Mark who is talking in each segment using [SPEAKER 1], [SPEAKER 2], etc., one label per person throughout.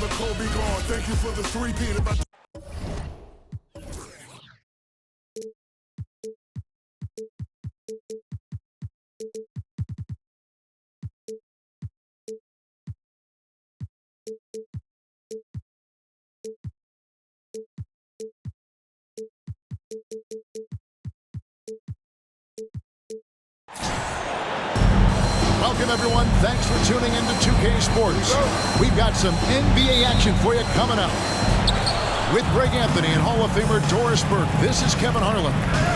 [SPEAKER 1] the Kobe gone. Thank you for the 3-peat.
[SPEAKER 2] Welcome, everyone. Thanks for tuning into 2K Sports. We've got some NBA action for you coming up. With Greg Anthony and Hall of Famer Doris Burke, this is Kevin Harlan.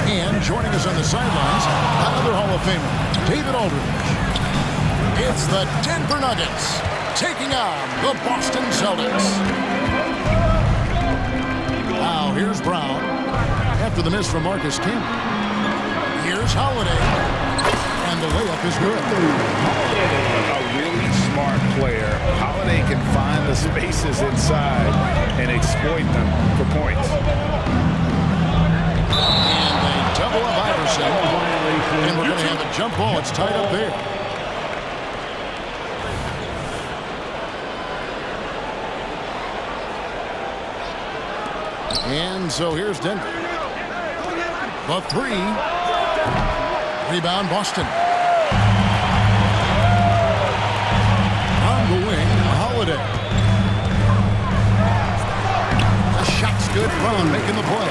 [SPEAKER 2] And joining us on the sidelines, another Hall of Famer, David Aldridge. It's the Denver Nuggets taking on the Boston Celtics. Now, here's Brown after the miss from Marcus Camby. Here's Holiday. And the layup is good.
[SPEAKER 3] A really smart player. Holiday can find the spaces inside and exploit them for points.
[SPEAKER 2] And they double up Iverson. And we're going to have a jump ball. It's tied up there. And so here's Denver. The three. Rebound, Boston. On the wing, Holiday. The shot's good. Brown making the play.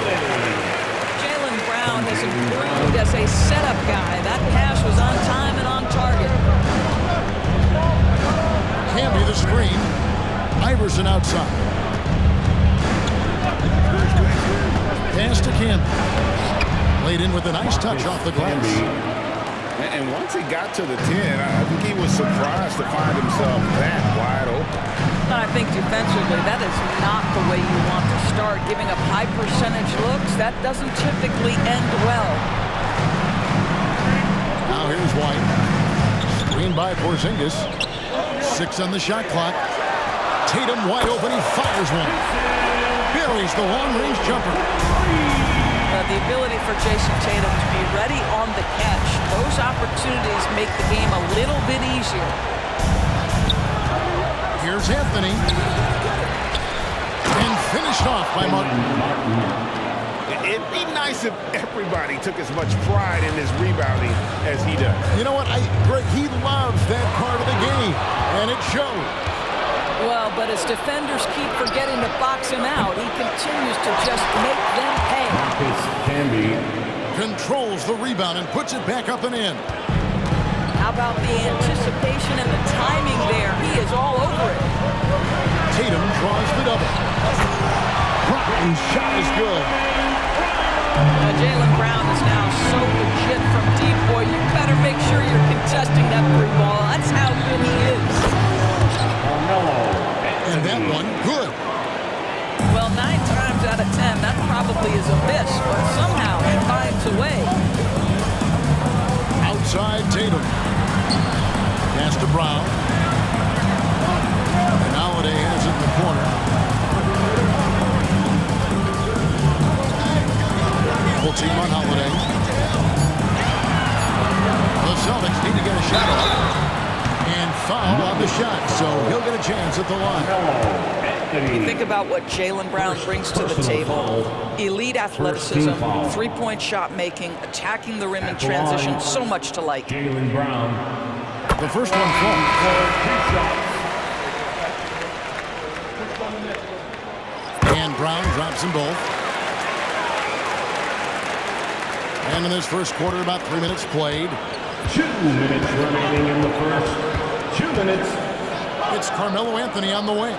[SPEAKER 4] Jaylen Brown has improved as a setup guy. That pass was on time and on target.
[SPEAKER 2] Camby the screen. Iverson outside. Pass to Camby. Laid in with a nice touch off the glass.
[SPEAKER 3] And once he got to the 10, I think he was surprised to find himself that wide open.
[SPEAKER 4] I think defensively, that is not the way you want to start. Giving up high percentage looks, that doesn't typically end well.
[SPEAKER 2] Now here's White. Screen by Porzingis. 6 on the shot clock. Tatum wide open, he fires one. Buries the long-range jumper.
[SPEAKER 4] The ability for Jason Tatum to be ready on the catch. Those opportunities make the game a little bit easier.
[SPEAKER 2] Here's Anthony. And finished off by Martin.
[SPEAKER 3] It'd be nice if everybody took as much pride in his rebounding as he does.
[SPEAKER 2] You know what? Greg, he loves that part of the game, and it shows.
[SPEAKER 4] Well, but as defenders keep forgetting to box him out, he continues to just make them pay.
[SPEAKER 3] Camby
[SPEAKER 2] controls the rebound and puts it back up and in.
[SPEAKER 4] How about the anticipation and the timing there? He is all over it.
[SPEAKER 2] Tatum draws the double. Brown's shot is good.
[SPEAKER 4] Jaylen Brown is now so legit from deep. Boy, you better make sure you're contesting that free ball. That's how good he is.
[SPEAKER 2] And that one, good.
[SPEAKER 4] Well, 9 times out of 10, that probably is a miss, but somehow he finds a way.
[SPEAKER 2] Outside Tatum. Pass to Brown. And Holiday has it in the corner. Full team on Holiday. The Celtics need to get a shot off. And foul on the shot, so he'll get a chance at the line.
[SPEAKER 4] You think about what Jaylen Brown brings to the table. Elite athleticism, three-point shot making, attacking the rim in transition, so much to like.
[SPEAKER 5] Jaylen Brown.
[SPEAKER 2] The first one falls. And Brown drops them both. And in this first quarter, about 3 minutes played.
[SPEAKER 5] 2 minutes remaining in the first. 2 minutes.
[SPEAKER 2] It's Carmelo Anthony on the wing.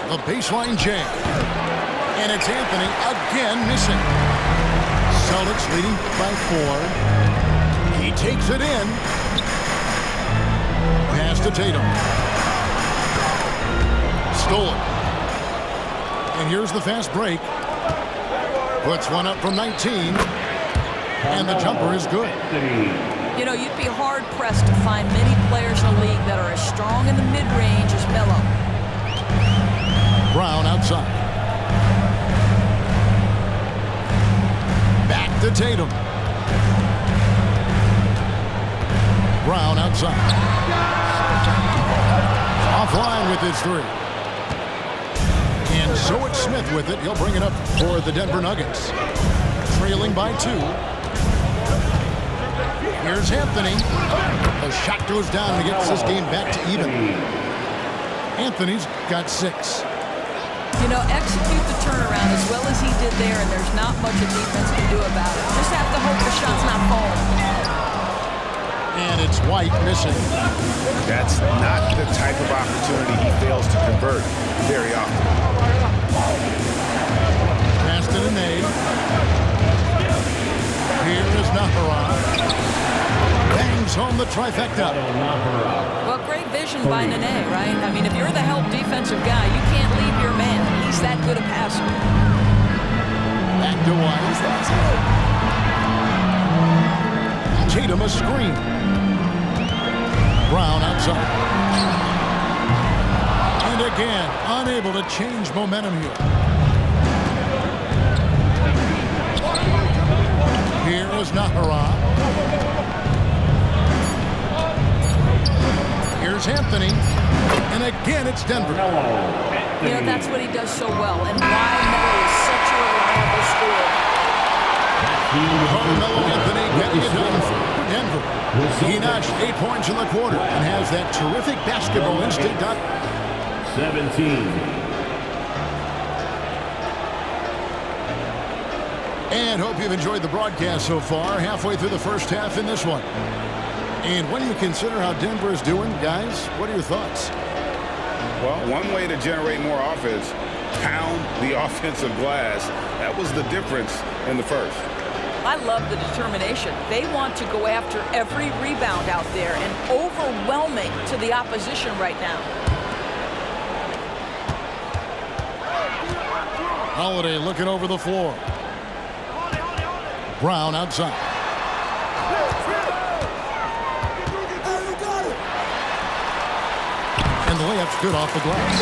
[SPEAKER 2] The baseline jam. And it's Anthony again missing. Celtics leading by 4. He takes it in. Pass to Tatum. Stolen. And here's the fast break. Puts one up from 19. And the jumper is good.
[SPEAKER 4] You know, you'd be hard-pressed to find many players in the league that are as strong in the mid-range as Melo.
[SPEAKER 2] Brown outside. Back to Tatum. outside. Offline with his three. And so it's Smith with it. He'll bring it up for the Denver Nuggets. Trailing by 2. Here's Anthony. The shot goes down and gets this game back to even. Anthony's got 6.
[SPEAKER 4] You know, execute the turnaround as well as he did there, and there's not much a defense can do about it. Just have to hope the shot's not falling.
[SPEAKER 2] And it's White missing.
[SPEAKER 3] That's not the type of opportunity he fails to convert very often.
[SPEAKER 2] Pass to Nene. Here is Nahara. Bangs home the trifecta.
[SPEAKER 4] Well, great vision by Nene, right? I mean, if you're the help defensive guy, you can't leave your man. He's that good a passer.
[SPEAKER 2] Back to White. Tatum a screen. Brown outside. And again, unable to change momentum here. Here is Nahara. Here's Anthony. And again, it's Denver.
[SPEAKER 4] You know, that's what he does so well. And why Melo is such a reliable scorer.
[SPEAKER 2] Carmelo Anthony getting it done for Denver. He notched 8 points in the quarter and has that terrific basketball instinct up.
[SPEAKER 5] 17.
[SPEAKER 2] And hope you've enjoyed the broadcast so far. Halfway through the first half in this one. And when you consider how Denver is doing, guys, what are your thoughts?
[SPEAKER 3] Well, one way to generate more offense, pound the offensive glass. That was the difference in the first.
[SPEAKER 4] I love the determination. They want to go after every rebound out there and overwhelming to the opposition right now.
[SPEAKER 2] Holiday looking over the floor. Brown outside. And the layup's good off the glass.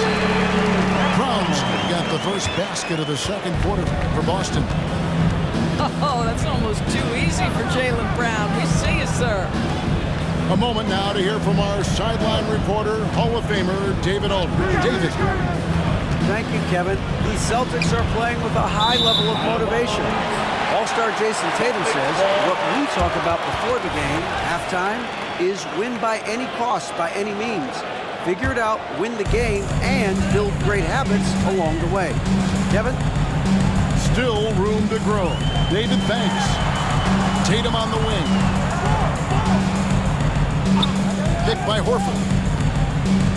[SPEAKER 2] Brown's got the first basket of the second quarter for Boston.
[SPEAKER 4] Oh, that's almost too easy for Jaylen Brown. We see you, sir.
[SPEAKER 2] A moment now to hear from our sideline reporter, Hall of Famer David Aldridge. David.
[SPEAKER 6] Thank you, Kevin. These Celtics are playing with a high level of motivation. All-star Jason Tatum says what we talk about before the game, halftime, is win by any cost, by any means. Figure it out, win the game, and build great habits along the way. Kevin?
[SPEAKER 2] Still room to grow. David, thanks. Tatum on the wing. Pick by Horford.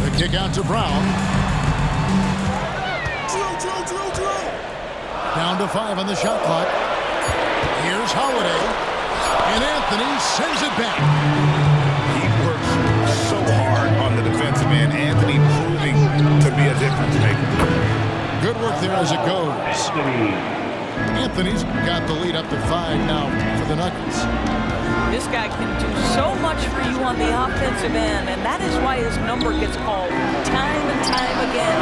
[SPEAKER 2] The kick out to Brown. Down to 5 on the shot clock. Here's Holiday. And Anthony sends it back.
[SPEAKER 3] He works so hard on the defensive end. Anthony proving to be a difference maker.
[SPEAKER 2] Good work there as it goes. Anthony's got the lead up to 5 now for the Nuggets.
[SPEAKER 4] This guy can do so much for you on the offensive end, and that is why his number gets called time and time again.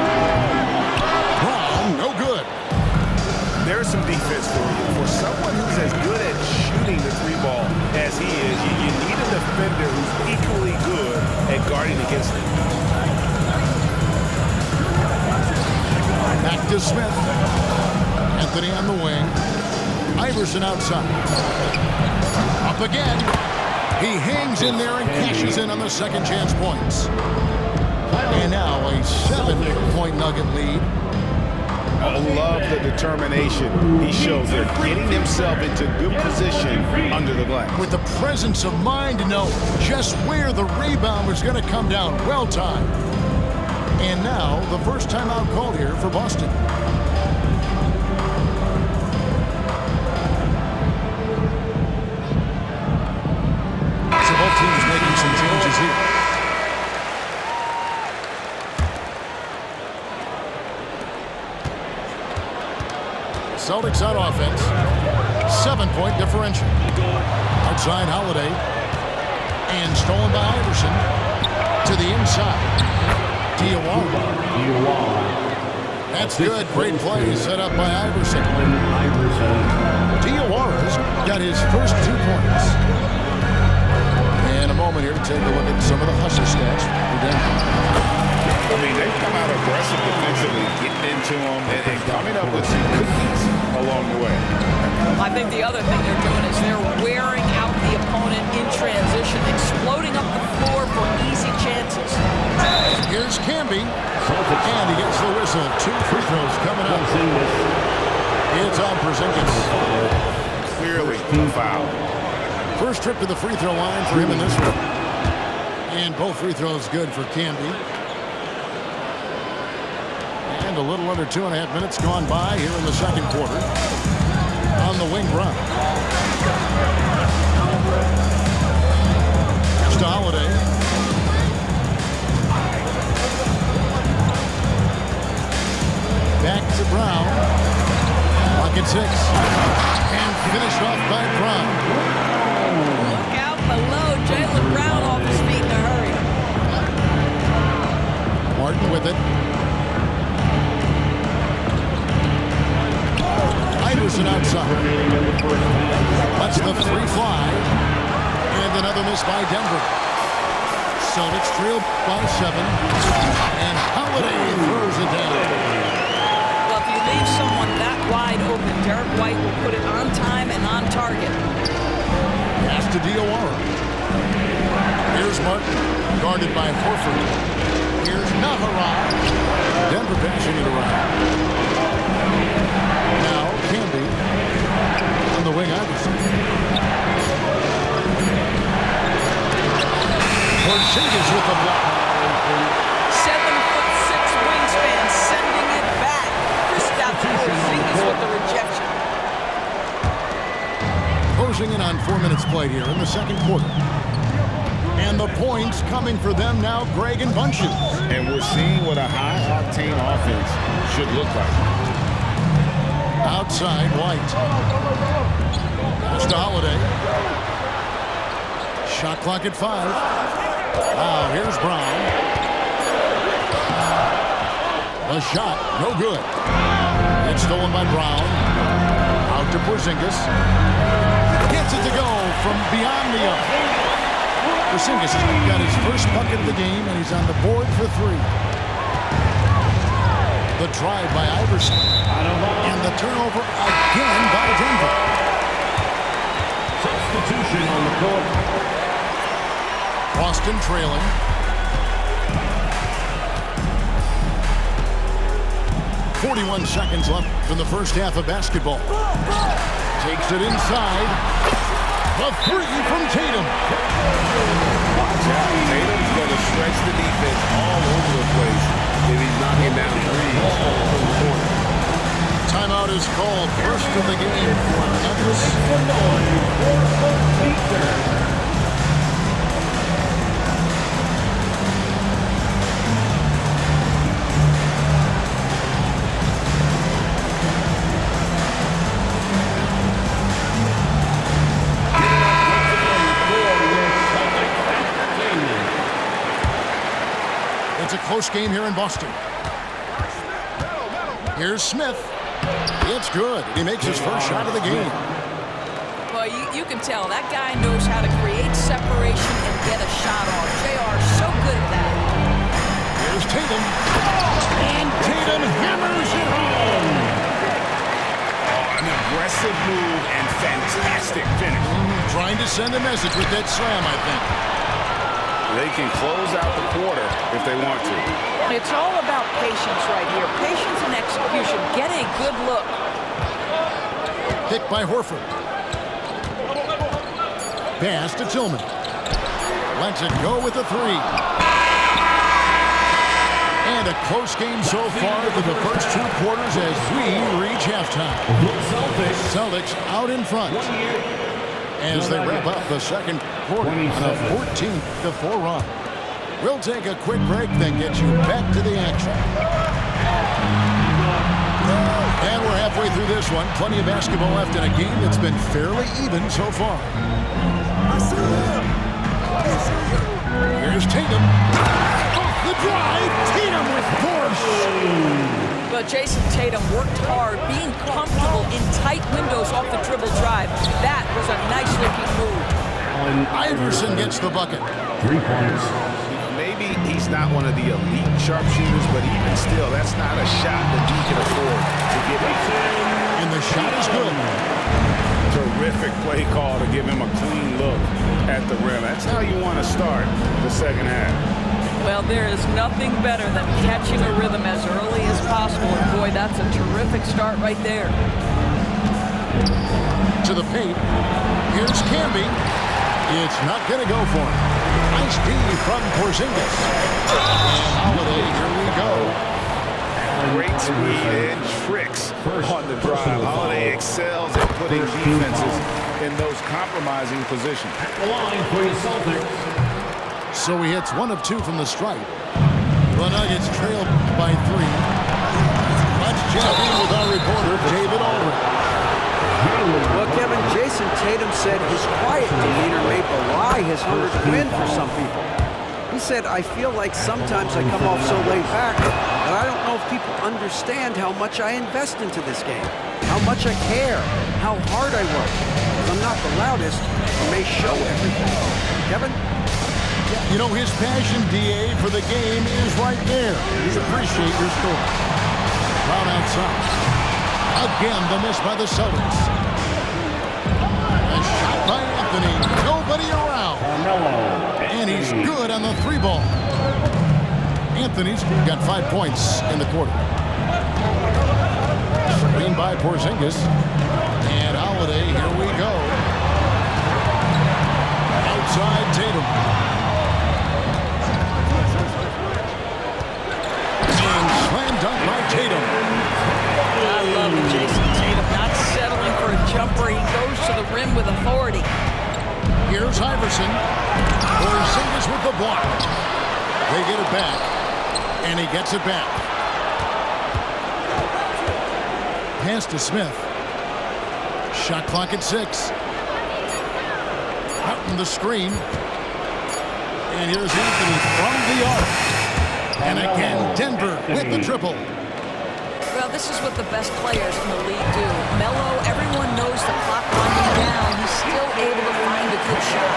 [SPEAKER 2] Brown, no good.
[SPEAKER 3] There's some defense for you. For someone who's as good at shooting the three ball as he is, you need a defender who's equally good at guarding against it.
[SPEAKER 2] Back to Smith. Anthony on the wing. Iverson outside. Up again. He hangs in there and cashes in on the second chance points. And now a 7-point Nugget lead.
[SPEAKER 3] I love the determination he shows there, getting himself into good position under the glass.
[SPEAKER 2] With the presence of mind to know just where the rebound was going to come down. Well timed. And now the first timeout called here for Boston. So both teams making some changes here. Celtics on offense. 7-point differential. Outside Holiday. And stolen by Iverson. To the inside. Diawara. That's good. Great play set up by Iverson. Diawara's got his first 2 points. And a moment here to take a look at some of the hustle stats for Denver.
[SPEAKER 3] I mean, they've come out aggressive defensively, getting into them, and coming up with some cookies along the way.
[SPEAKER 4] I think the other thing they're doing is they're wearing out the opponent in transition, exploding up the floor for easy chances.
[SPEAKER 2] Here's Camby, and he gets the whistle. 2 free throws coming up. It's on Porzingis.
[SPEAKER 3] Clearly a foul.
[SPEAKER 2] First trip to the free throw line for him in this one. And both free throws good for Camby. And a little under 2.5 minutes gone by here in the second quarter. On the wing run. To Holiday. Back to Brown. Pocket 6. And finished off by Brown.
[SPEAKER 4] Look out below. Jaylen Brown off his feet in a hurry.
[SPEAKER 2] Martin with it. Iverson outside. That's the free fly. And another miss by Denver. Celtics trail by 7. And Holiday throws it down.
[SPEAKER 4] Well, if you leave someone that wide open, Derek White will put it on time and on target.
[SPEAKER 2] Pass to Diawara. Here's Martin, guarded by Horford. Here's Navarro. Denver passing it around. Now Camby on the wing. Iverson. Porzingis with the block.
[SPEAKER 4] 7'6" wingspan, sending it back. Kristaps Porzingis with the rejection.
[SPEAKER 2] Closing in on 4 minutes played here in the second quarter. And the points coming for them now, Greg and Bunches.
[SPEAKER 3] And we're seeing what a high-octane offense should look like.
[SPEAKER 2] Outside, White. Pass to Holiday. Shot clock at 5. Now, here's Brown. The shot, no good. It's stolen by Brown. Out to Porzingis. Gets it to go from beyond the arc. Porzingis has got his first bucket of the game, and he's on the board for 3. The drive by Iverson. And the turnover again by Denver.
[SPEAKER 5] Substitution on the court.
[SPEAKER 2] Boston trailing. .41 seconds left in the first half of basketball. Takes it inside. A 3 from Tatum.
[SPEAKER 3] Watch out. Tatum's going to stretch the defense all over the place if he's knocking down threes from the corner.
[SPEAKER 2] Timeout is called. First of the game for Memphis. It's a close game here in Boston. Here's Smith. It's good. He makes his first shot of the game.
[SPEAKER 4] Well, you can tell that guy knows how to create separation and get a shot off. JR is so good at that.
[SPEAKER 2] Here's Tatum. And Tatum hammers it home.
[SPEAKER 3] An aggressive move and fantastic finish.
[SPEAKER 2] Trying to send a message with that slam, I think.
[SPEAKER 3] They can close out the quarter if they want to.
[SPEAKER 4] It's all about patience right here. Patience and execution. Get a good look.
[SPEAKER 2] Picked by Horford. Pass to Tillman. Lets it go with a 3. And a close game so far through the first 2 quarters as we reach halftime. Celtics out in front as they wrap up the second quarter on a 14-4 run. We'll take a quick break, then get you back to the action. And we're halfway through this one. Plenty of basketball left in a game that's been fairly even so far. Here's Tatum. Off the drive. Tatum with force.
[SPEAKER 4] But Jason Tatum worked hard, being comfortable in tight windows off the dribble drive. That was a nice-looking move.
[SPEAKER 5] Allen.
[SPEAKER 2] Iverson gets the bucket.
[SPEAKER 5] 3 points.
[SPEAKER 3] Maybe he's not one of the elite sharpshooters, but even still, that's not a shot that he can afford to give up.
[SPEAKER 2] And the shot is good.
[SPEAKER 3] Terrific play call to give him a clean look at the rim. That's how you want to start the second half.
[SPEAKER 4] Well, there is nothing better than catching a rhythm as early as possible. And boy, that's a terrific start right there.
[SPEAKER 2] To the paint. Here's Camby. It's not going to go for him. Nice D from Porzingis. And Holiday, here we go.
[SPEAKER 3] Great speed and tricks on the drive. Holiday excels at putting defenses in those compromising positions.
[SPEAKER 5] The line for your Celtics.
[SPEAKER 2] So he hits 1 of 2 from the stripe. The Nuggets trail by 3. Let's check in with our reporter, David Aldridge.
[SPEAKER 6] Well, Kevin, Jason Tatum said his quiet demeanor may belie his hunger to win for some people. He said, I feel like sometimes I come off so laid back that I don't know if people understand how much I invest into this game, how much I care, how hard I work. I'm not the loudest, I may show everything. Kevin?
[SPEAKER 2] You know, his passion, D.A., for the game is right there. We appreciate your story. Brown outside. Again, the miss by the Celtics. A shot by Anthony. Nobody around. And he's good on the 3 ball. Anthony's got 5 points in the quarter. Screen by Porzingis. And Holiday, here we go. Outside Tatum. And slam dunk by Tatum.
[SPEAKER 4] I love it, Jason Tatum, not settling for a jumper. He goes to the rim with authority.
[SPEAKER 2] Here's Iverson. Porzingis with the block. They get it back, and he gets it back. Pass to Smith. Shot clock at 6. Out in the screen. And here's Anthony from the arc. And again, Denver with the triple.
[SPEAKER 4] Well, this is what the best players in the league do. Melo, everyone knows the clock winding down. He's still able to find a good shot.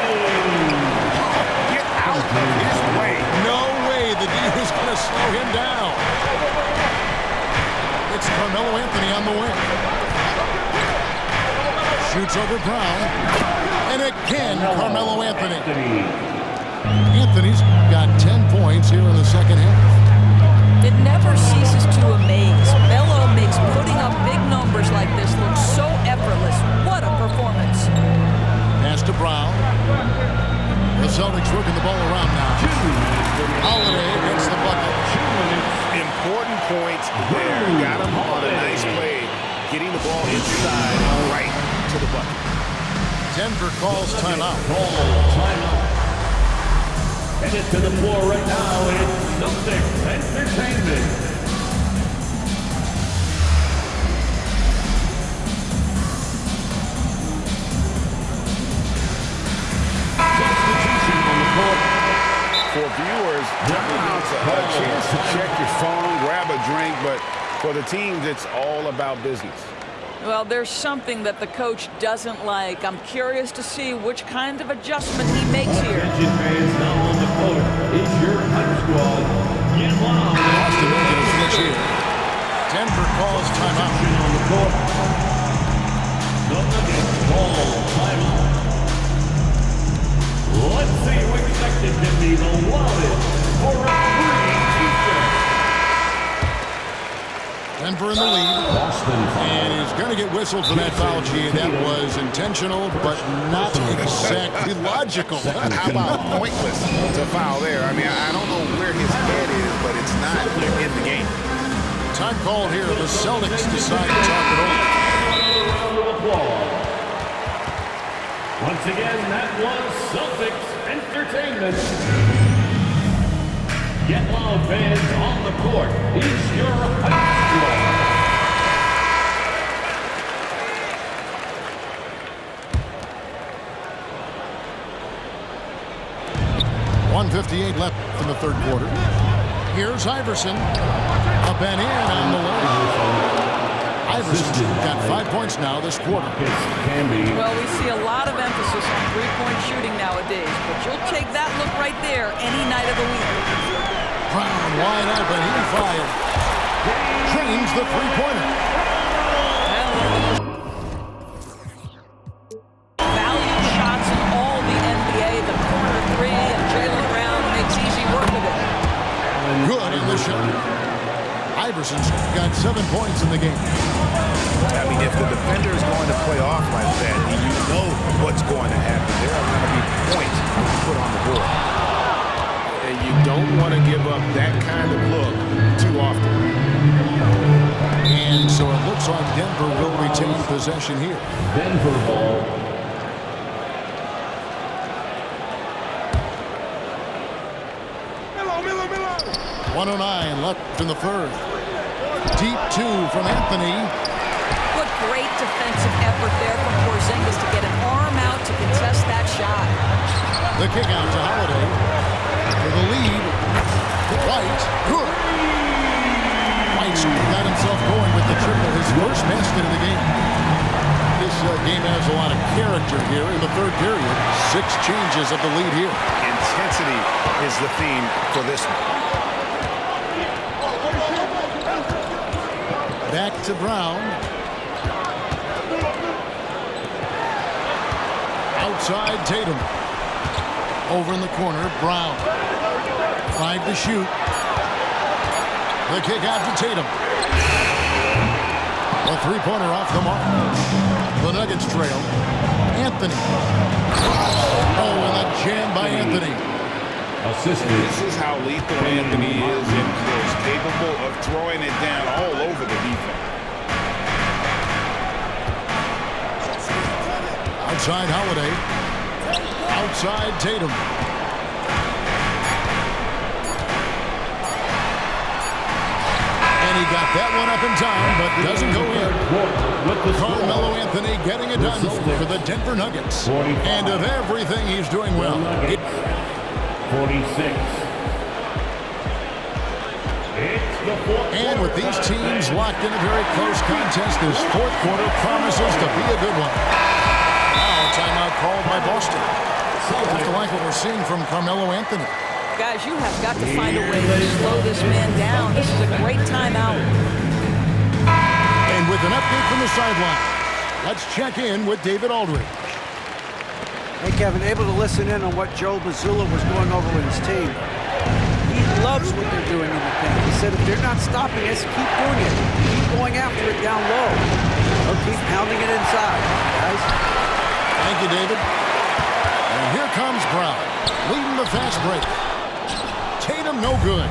[SPEAKER 3] Get out of his way.
[SPEAKER 2] No way the D is going to slow him down. It's Carmelo Anthony on the wing. Shoots over Brown. And again, Carmelo Anthony. Anthony's got 10 points here in the second half.
[SPEAKER 4] It never ceases to amaze. Melo makes putting up big numbers like this look so effortless. What a performance.
[SPEAKER 2] Pass to Brown. The Celtics working the ball around now. Holiday gets the bucket.
[SPEAKER 3] Important point there. Got him on a nice play. Getting the ball inside and right to the bucket.
[SPEAKER 2] Denver calls timeout.
[SPEAKER 5] Headed to the floor right now, it's Celtics Entertainment. Substitution on the court.
[SPEAKER 3] For viewers, it's a chance to check your phone, grab a drink, but for the teams, it's all about business.
[SPEAKER 4] Well, there's something that the coach doesn't like. I'm curious to see which kind of adjustment he makes here.
[SPEAKER 5] Attention fans, now on the court is your hype squad. Get loud.
[SPEAKER 2] Boston making a switch here. Denver calls timeout.
[SPEAKER 5] On the court. The Nuggets call timeout. Let's see who expected to be the loudest for a free t-shirt.
[SPEAKER 2] Denver in the lead. And he's going to get whistled for that foul, G. That was intentional, but not exactly logical.
[SPEAKER 3] How about pointless to foul there? I mean, I don't know where his head is, but it's not in the game.
[SPEAKER 2] Time called here. The Celtics decide to talk it over.
[SPEAKER 5] Round of applause. Once again, that was Celtics Entertainment. Get loud, fans, on the court is your hype squad.
[SPEAKER 2] 1:58 left in the third quarter. Here's Iverson. Up and in on the way. Iverson got 5 points now this quarter.
[SPEAKER 4] Well, we see a lot of emphasis on three-point shooting nowadays, but you'll take that look right there any night of the week.
[SPEAKER 2] Brown wide open, he fired. Drains the three-pointer.
[SPEAKER 4] Value shots in all the NBA, the corner three, and Jaylen Brown makes easy work of it.
[SPEAKER 2] Good in the shot. Iverson's got 7 points in the game.
[SPEAKER 3] I mean, if the defender is going to play off like that, you know what's going to happen. There are going to be points put on the board. And you don't want to give up that kind of look too often.
[SPEAKER 2] And so it looks like Denver will retain possession here.
[SPEAKER 5] Denver ball.
[SPEAKER 2] 1:09 left in the third. Deep two from Anthony.
[SPEAKER 4] What great defensive effort there from Porzingis to get an arm out to contest that shot.
[SPEAKER 2] The kick out to Holiday. For the lead. White. Good. White's got himself going with the triple, his first basket of the game. This game has a lot of character here in the third period. 6 changes of the lead here.
[SPEAKER 3] Intensity is the theme for this one.
[SPEAKER 2] Back to Brown. Outside Tatum. Over in the corner, Brown. 5 to shoot. The kick out to Tatum. A three-pointer off the mark. The Nuggets trail. Anthony. Oh, and a jam by Anthony.
[SPEAKER 5] Assisted.
[SPEAKER 3] This is how lethal Anthony is in close, capable of throwing it down all over the defense.
[SPEAKER 2] Outside Holiday. Outside Tatum. And he got that one up in time, but doesn't go in. Carmelo Anthony getting it done for the Denver Nuggets. And of everything he's doing well.
[SPEAKER 5] 46.
[SPEAKER 2] And with these teams locked in a very close contest, this fourth quarter promises to be a good one. Now a timeout called by Boston. I have to like what we're seeing from Carmelo Anthony.
[SPEAKER 4] Guys, you have got to find a way to slow this man down. This is a great timeout.
[SPEAKER 2] And with an update from the sideline, let's check in with David Aldridge.
[SPEAKER 6] Hey, Kevin, able to listen in on what Joe Mazzulla was going over with his team. He loves what they're doing in the paint. He said if they're not stopping us, keep doing it. Keep going after it down low. They'll keep pounding it inside, guys.
[SPEAKER 2] Thank you, David. And here comes Brown, leading the fast break. Tatum no good.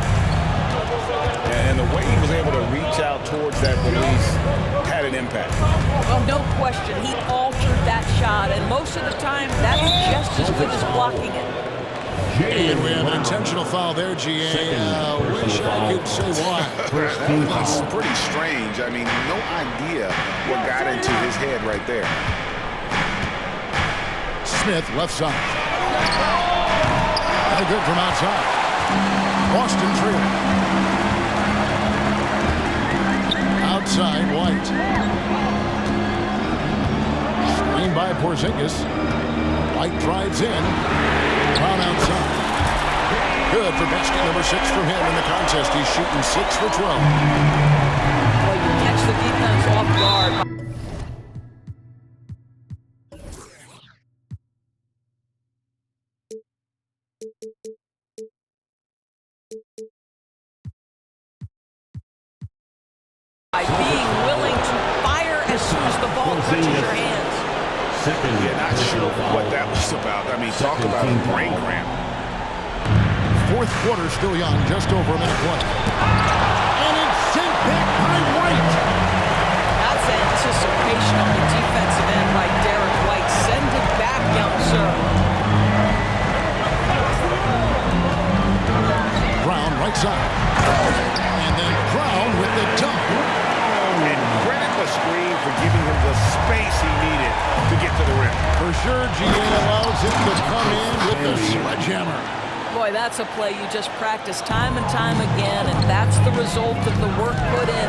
[SPEAKER 3] And the way he was able to reach out towards that release had an impact.
[SPEAKER 4] Oh, no question. He altered that shot, and most of the time, that's just as good as blocking it.
[SPEAKER 2] And we have an intentional foul there, GA. Wish I could say why.
[SPEAKER 3] It's pretty strange. I mean, no idea what got into his head right there.
[SPEAKER 2] Smith, left side. No good from outside. Boston trail. Outside, White. Screen by Porzingis. White drives in. Brown outside. Good for basket number 6 from him in the contest. He's shooting 6 for 12.
[SPEAKER 4] Well, you catch the defense off guard. By being willing to fire as soon as the ball touches your hands.
[SPEAKER 3] Yeah, not sure what that was about. I mean, talk about a brain cramp.
[SPEAKER 2] Fourth quarter still young, just over a minute left. And it's sent back by White.
[SPEAKER 4] That's anticipation on the defensive end by Derek White. Send it back, young sir.
[SPEAKER 2] Brown right side. And then Brown with the dunk.
[SPEAKER 3] And credit the screen for giving him the space he needed to get to the rim.
[SPEAKER 2] For sure, GA allows him to come in with the sledgehammer.
[SPEAKER 4] Boy, that's a play you just practice time and time again, and that's the result of the work put in.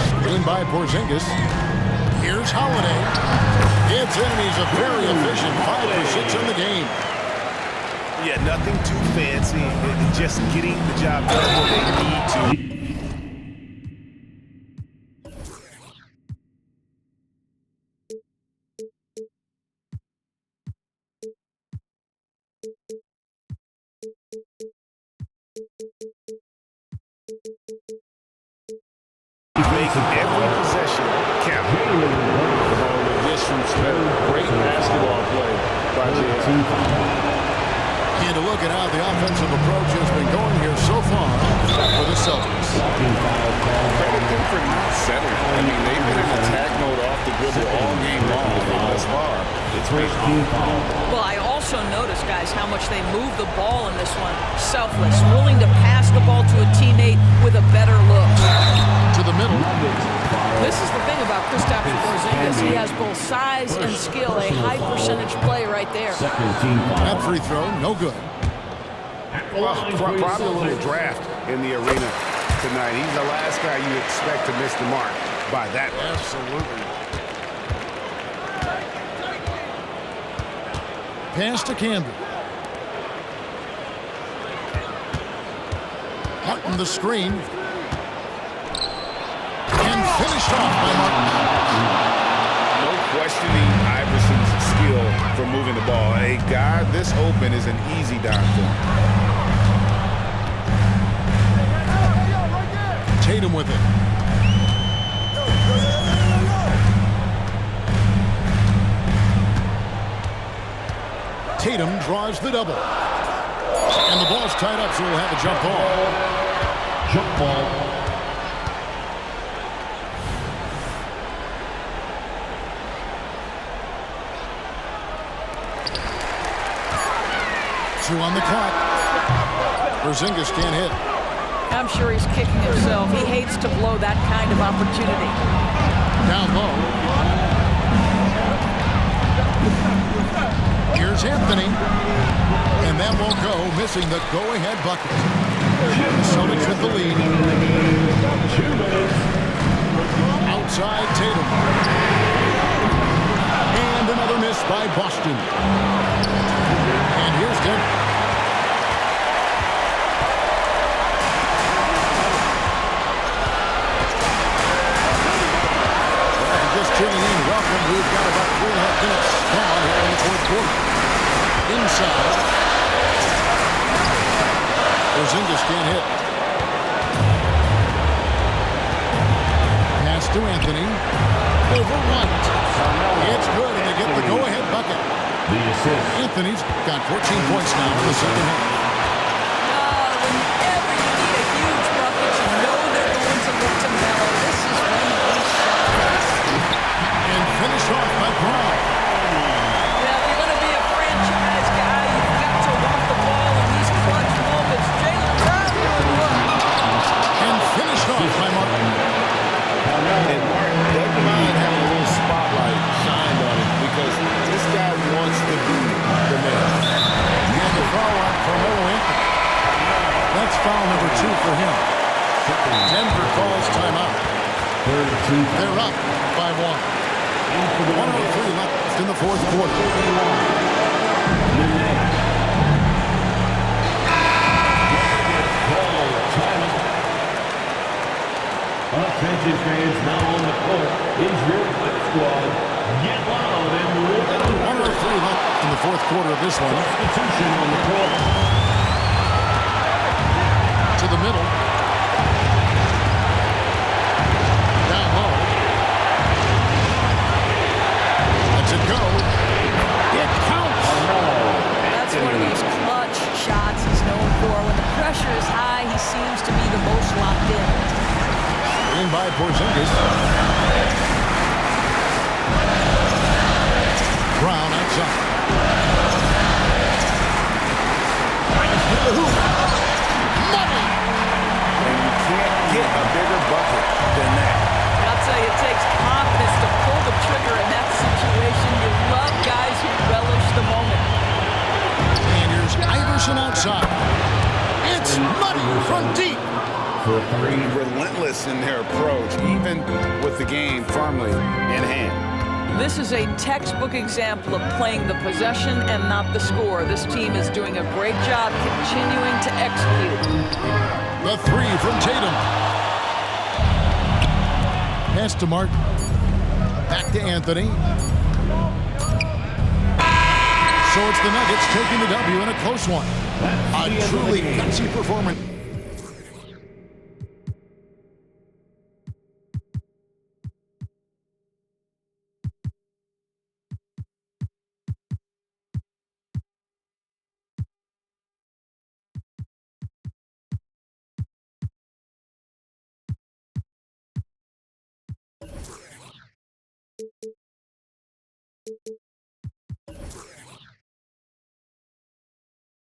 [SPEAKER 2] Screen by Porzingis. Here's Holiday. It's in. He's a very efficient 5 for 6 in the game.
[SPEAKER 3] Yeah, nothing too fancy. Just getting the job done when they need to. Making every possession count.
[SPEAKER 1] This from Smith. Great basketball play by J.R.
[SPEAKER 2] And to look at how the offensive approach has been going here so far for the Celtics.
[SPEAKER 1] Credit them for not settling. I mean, they've been in attack mode off the dribble all game long, and thus far, it's been
[SPEAKER 4] Well, I also noticed, guys, how much they move the ball in this one. Selfless, willing to pass the ball to a teammate with a better look.
[SPEAKER 2] To the middle.
[SPEAKER 4] This is the thing about Kristaps Porzingis. He has both size and skill, a high percentage play right there.
[SPEAKER 2] That free throw, no good.
[SPEAKER 3] Well, probably a little draft in the arena tonight. He's the last guy you expect to miss the mark by that much.
[SPEAKER 2] Absolutely. Pass to Campbell. Martin the screen. And finished off by Martin.
[SPEAKER 3] No questioning Iverson's skill for moving the ball. A guy this open is an easy down for him.
[SPEAKER 2] Tatum with it. Tatum draws the double. And the ball's tied up, so we'll have a jump ball.
[SPEAKER 5] Jump ball.
[SPEAKER 2] Two on the clock. Porzingis can't hit.
[SPEAKER 4] I'm sure he's kicking himself. He hates to blow that kind of opportunity.
[SPEAKER 2] Down low. Here's Anthony. And that won't go, missing the go-ahead bucket. The Celtics with the lead. Outside Tatum. And another miss by Boston. And here's Denver. Just tuning in, welcome. We've got about 3.5 minutes gone here in the fourth quarter. Inside. Porzingis can't hit. Pass to Anthony. Over White. It's good, and they get the go-ahead bucket.
[SPEAKER 5] The assist.
[SPEAKER 2] Anthony's got 14 points now in the second half.
[SPEAKER 4] Whenever you need a huge bucket, you know they're going to look to Melo. This is when he shot this.
[SPEAKER 2] And finished off by Brown.
[SPEAKER 4] Yeah, if you're going to be a franchise guy, you've got to want the ball in these clutch moments. Jaylen Brown doing what?
[SPEAKER 2] And finished off by Martin.
[SPEAKER 3] And Martin doesn't mind having a little spotlight shined on him because this guy wants to be the man.
[SPEAKER 2] And the foul out for Melo Anthony. That's foul number 2 for him. Denver calls timeout. They're up by 1. 103 left in the fourth quarter.
[SPEAKER 5] Attention fans, now on the court is your quick squad. Get loud and rhythm.
[SPEAKER 2] 103 left in the fourth quarter of this one.
[SPEAKER 5] Substitution on the court.
[SPEAKER 2] To the middle. Down low. Lets it go. It counts.
[SPEAKER 4] That's one of these clutch shots he's known for. When the pressure is high, he seems to be the most locked in.
[SPEAKER 2] In by Porzingis. Brown outside. Money!
[SPEAKER 3] And you can't get a bigger bucket than that.
[SPEAKER 4] I'll tell you, it takes confidence to pull the trigger in that situation. You love guys who relish the moment.
[SPEAKER 2] And here's Iverson outside. It's money from deep.
[SPEAKER 5] for three.
[SPEAKER 3] Relentless in their approach, even with the game firmly in hand.
[SPEAKER 4] This is a textbook example of playing the possession and not the score. This team is doing a great job continuing to execute.
[SPEAKER 2] The three from Tatum. Pass to Martin. Back to Anthony. So it's the Nuggets taking the W in a close one. A truly gutsy performance.